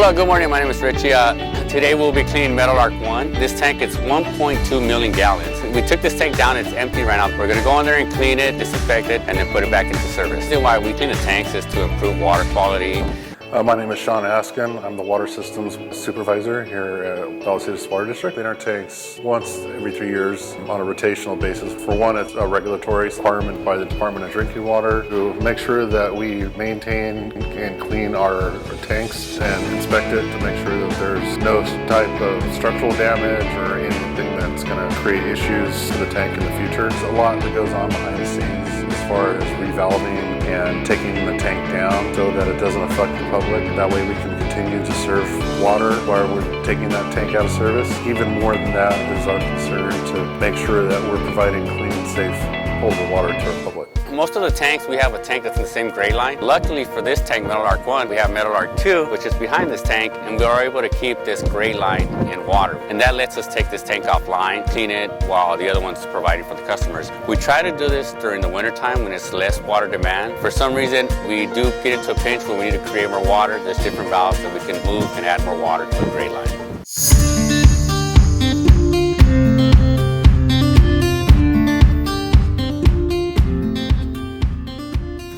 Hello, good morning. My name is Richie. Today we'll be cleaning Metal Arc 1. This tank is 1.2 million gallons. We took this tank down, it's empty right now. We're going to go in there and clean it, disinfect it, and then put it back into service. The reason why we clean the tanks is to improve water quality. My name is Sean Askin. I'm the Water Systems Supervisor here at Vallecitos Water District. Clean our tanks once every 3 years on a rotational basis. For one, it's a regulatory requirement by the Department of Drinking Water to make sure that we maintain and clean our tanks and inspect it to make sure that there's no type of structural damage or anything that's going to create issues to the tank in the future. There's a lot that goes on behind the scenes as far as revalving and taking the tank down so that it doesn't affect the public. That way we can continue to serve water while we're taking that tank out of service. Even more than that is our concern to make sure that we're providing clean, safe, potable water to our public. Most of the tanks, we have a tank that's in the same grade line. Luckily for this tank, Metal Arc 1, we have Metal Arc 2, which is behind this tank, and we are able to keep this grade line in water. And that lets us take this tank offline, clean it, while the other one's providing for the customers. We try to do this during the winter time when it's less water demand. For some reason, we do get into a pinch when we need to create more water. There's different valves that we can move and add more water to the grade line.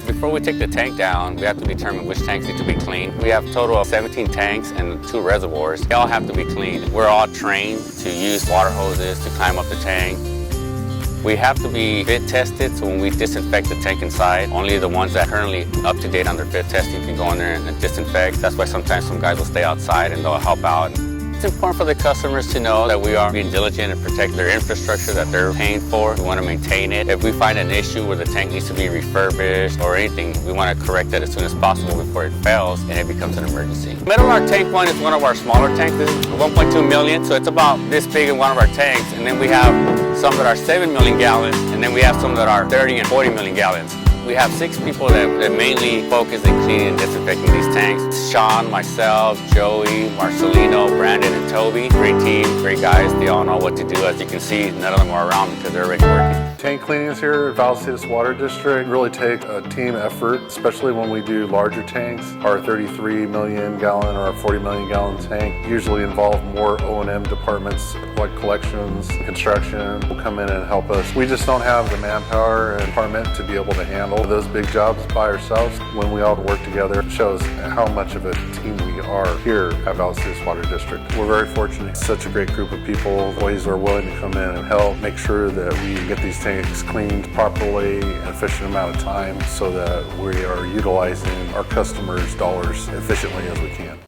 Before we take the tank down, we have to determine which tanks need to be cleaned. We have a total of 17 tanks and 2 reservoirs. They all have to be cleaned. We're all trained to use water hoses to climb up the tank. We have to be fit tested, so when we disinfect the tank inside, only the ones that are currently up to date on their fit testing can go in there and disinfect. That's why sometimes some guys will stay outside and they'll help out. It's important for the customers to know that we are being diligent and protect their infrastructure that they're paying for. We want to maintain it. If we find an issue where the tank needs to be refurbished or anything, we want to correct that as soon as possible before it fails and it becomes an emergency. Metal Arc Tank 1 is one of our smaller tanks. This is 1.2 million, so it's about this big in one of our tanks. And then we have some that are 7 million gallons, and then we have some that are 30 and 40 million gallons. We have 6 people that mainly focus in cleaning and disinfecting these tanks. Sean, myself, Joey, Marcelino, Brandon, and Toby. Great team, great guys. They all know what to do. As you can see, none of them are around because they're already working. Tank cleanings here at Vallecitos Water District really take a team effort, especially when we do larger tanks. Our 33 million gallon or 40 million gallon tank usually involve more O&M departments like collections, construction will come in and help us. We just don't have the manpower and department to be able to handle those big jobs by ourselves. When we all work together, it shows how much of a team we are here at Vallecitos Water District. We're very fortunate. Such a great group of people. Employees are willing to come in and help make sure that we get these tanks cleaned properly in an efficient amount of time so that we are utilizing our customers' dollars efficiently as we can.